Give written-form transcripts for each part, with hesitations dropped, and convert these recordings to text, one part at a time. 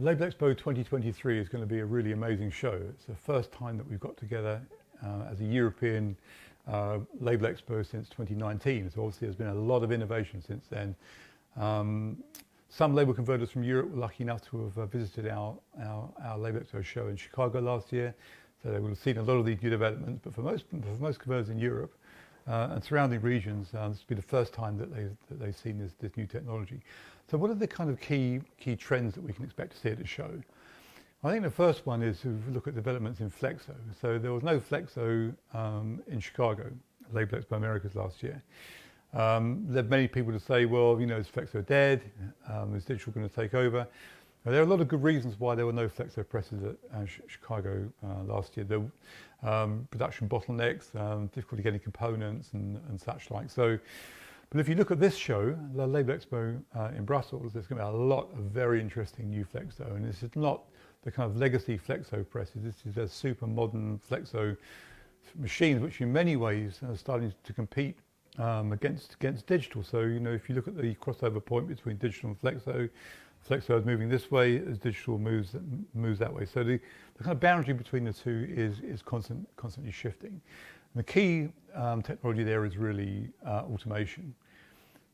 Labelexpo 2023 is going to be a really amazing show. It's the first time that we've got together as a European Label Expo since 2019. So obviously there's been a lot of innovation since then. Some label converters from Europe were lucky enough to have visited our Label Expo show in Chicago last year. So they would have seen a lot of these new developments, but for most converters in Europe and surrounding regions, this will be the first time that they've seen this new technology. So what are the kind of key trends that we can expect to see at the show? I think the first one is to look at developments in Flexo. So there was no Flexo in Chicago, Label Expo Americas last year. There are many people to say, well, you know, is Flexo dead? Is digital going to take over? Now, there are a lot of good reasons why there were no Flexo presses at Chicago last year. There were production bottlenecks, difficulty getting components and such like. So, but if you look at this show, the Label Expo in Brussels, there's going to be a lot of very interesting new Flexo. And this is not the kind of legacy Flexo presses. This is a super modern Flexo machines, which in many ways are starting to compete against digital. So, you know, if you look at the crossover point between digital and Flexo, Flexo is moving this way as digital moves that way. So the kind of boundary between the two is constantly shifting. And the key technology there is really automation.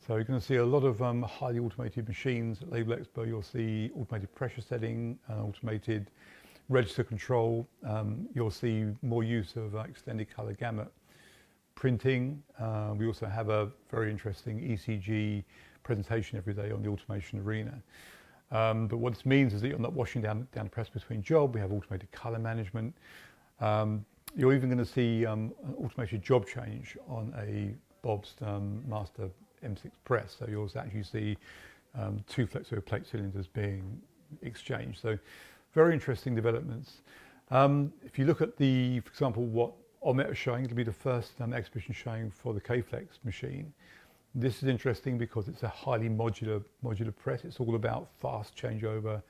So you're going to see a lot of highly automated machines at Label Expo. You'll see automated pressure setting, automated register control. You'll see more use of extended color gamut printing. We also have a very interesting ECG presentation every day on the automation arena. But what this means is that you're not washing down the press between jobs. We have automated color management. You're even going to see an automated job change on a Bob's Master M6 press. So you'll actually see two Flexo plate cylinders being exchanged. So very interesting developments. If you look at for example, what Omet is showing, it'll be the first exhibition showing for the K-Flex machine. This is interesting because it's a highly modular press. It's all about fast changeover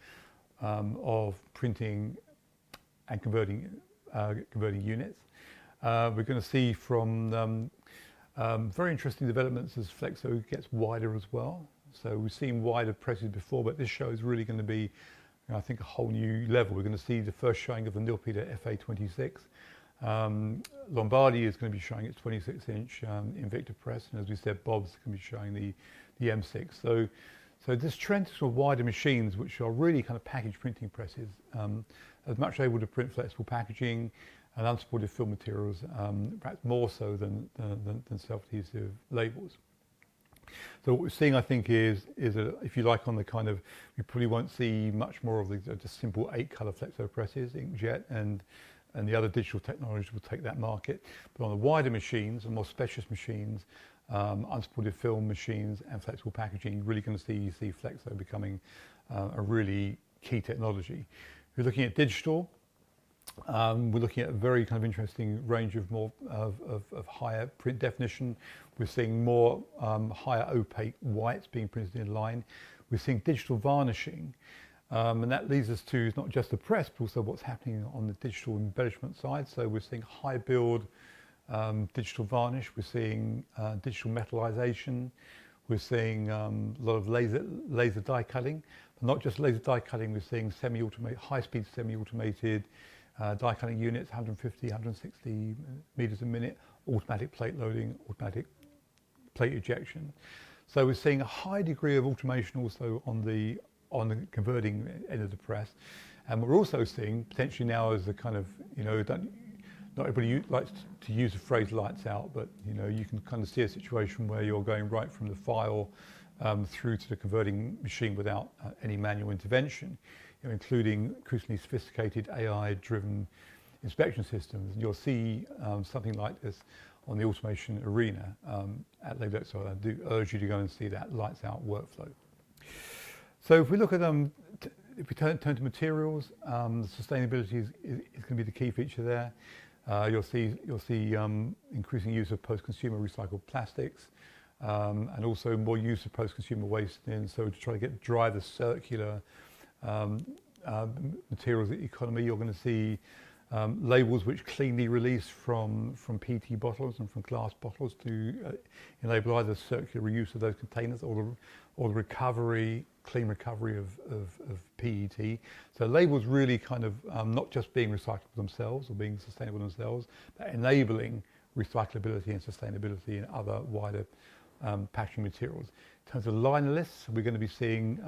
of printing and converting units. We're going to see from very interesting developments as Flexo gets wider as well. So we've seen wider presses before, but this show is really going to be, you know, I think, a whole new level. We're going to see the first showing of the Nilpida FA26. Lombardi is going to be showing its 26-inch Invicta press, and as we said, Bob's going to be showing the M6. So this trend to sort of wider machines, which are really kind of package printing presses, as much able to print flexible packaging and unsupported film materials, perhaps more so than self-adhesive labels. So what we're seeing, I think, is if you like, on the kind of, we probably won't see much more of the just simple 8-color Flexo presses, inkjet, and the other digital technologies will take that market. But on the wider machines and more specialist machines, unsupported film machines and flexible packaging, you're really going to see Flexo becoming a really key technology. If you're looking at digital, we're looking at a very kind of interesting range of higher print definition. We're seeing more higher opaque whites being printed in line. We're seeing digital varnishing. And that leads us to not just the press, but also what's happening on the digital embellishment side. So we're seeing high build digital varnish. We're seeing digital metallization. We're seeing a lot of laser die cutting. But not just laser die cutting, we're seeing high-speed semi-automated die cutting units, 150, 160 meters a minute, automatic plate loading, automatic plate ejection. So we're seeing a high degree of automation also on the converting end of the press. And we're also seeing potentially now as the kind of, you know, not everybody likes to use the phrase lights out, but, you know, you can kind of see a situation where you're going right from the file through to the converting machine without any manual intervention, you know, including increasingly sophisticated AI-driven inspection systems. And you'll see something like this on the automation arena at Labelexpo. So I do urge you to go and see that lights out workflow. So if we look at if we turn to materials, sustainability is going to be the key feature there. You'll see increasing use of post-consumer recycled plastics, and also more use of post-consumer waste. And so to try to drive the circular materials economy, you're going to see labels which cleanly release from PET bottles and from glass bottles to enable either circular reuse of those containers or the recovery, clean recovery of PET. So labels really kind of not just being recyclable themselves or being sustainable themselves, but enabling recyclability and sustainability in other wider packaging materials. In terms of liner lists, we're going to be seeing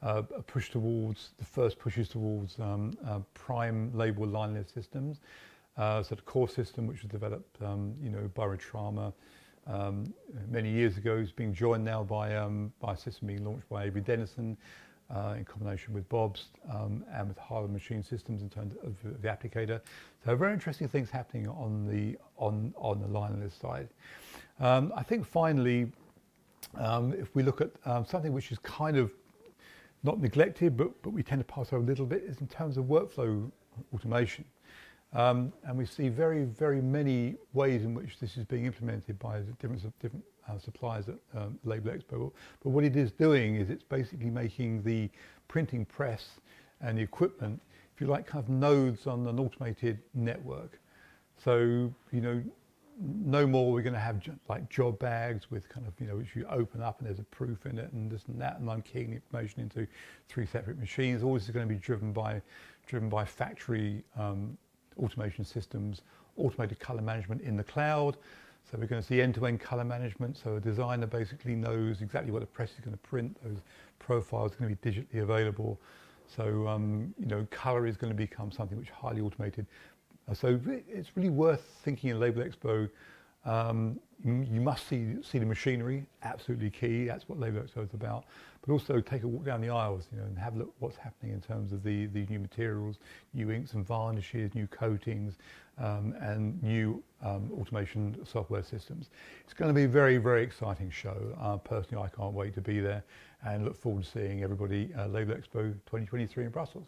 a push towards, the first pushes towards prime label line list systems. So the core system, which was developed by Retrama many years ago, is being joined now by a system being launched by Avery Dennison in combination with Bob's and with Harlan Machine Systems in terms of the applicator. So very interesting things happening on the line list side. I think finally, if we look at something which is kind of not neglected, but we tend to pass over a little bit, is in terms of workflow automation. And we see very, very many ways in which this is being implemented by different suppliers at Labelexpo. But what it is doing is it's basically making the printing press and the equipment, if you like, kind of nodes on an automated network. So, no more we're going to have like job bags with kind of, which you open up and there's a proof in it and this and that, and I'm keying the information into 3 separate machines. All this is going to be driven by factory automation systems, automated color management in the cloud. So we're going to see end-to-end color management. So a designer basically knows exactly what the press is going to print. Those profiles are going to be digitally available. So, color is going to become something which is highly automated. So it's really worth thinking in Labelexpo. You must see the machinery, absolutely key. That's what Labelexpo is about. But also take a walk down the aisles, and have a look what's happening in terms of the new materials, new inks and varnishes, new coatings, and new automation software systems. It's going to be a very, very exciting show. Personally, I can't wait to be there and look forward to seeing everybody at Labelexpo 2023 in Brussels.